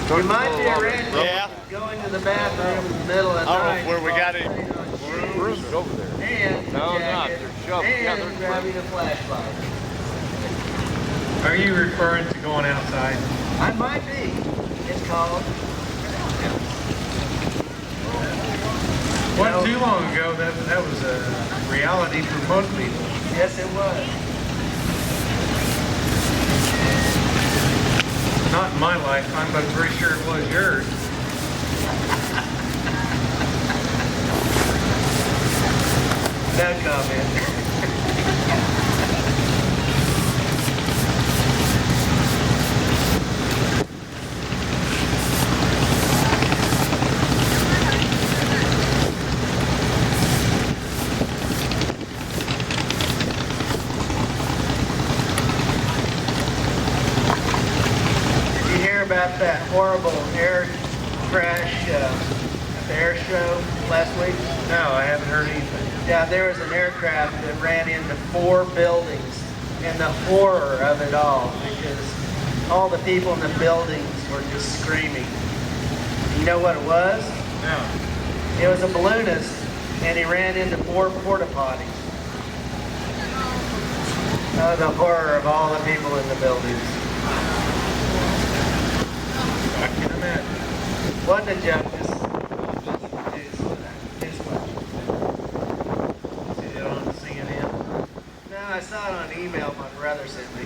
You might be around Yeah. going to the bathroom in the middle of the I night. don't know where we got it. Rooms over there. And No, your not. jacket, They're shoved. Yeah, and they're grabbing a flashlight. Are you referring to going outside? I might be. It's called. Wasn't too long ago that was a reality for most people. Yes, it was. Not in my lifetime, but I'm pretty sure it was yours. No comment. Did you hear about that horrible air crash at the air show last week? No, I haven't heard anything. Yeah, there was an aircraft that ran into 4 buildings, and the horror of it all, because all the people in the buildings were just screaming. You know what it was? No. It was a balloonist, and he ran into 4 porta potties. Oh, the horror of all the people in the buildings. I can imagine. Wasn't a joke, just newsflash. See it on CNN? No, I saw it on email my brother sent me.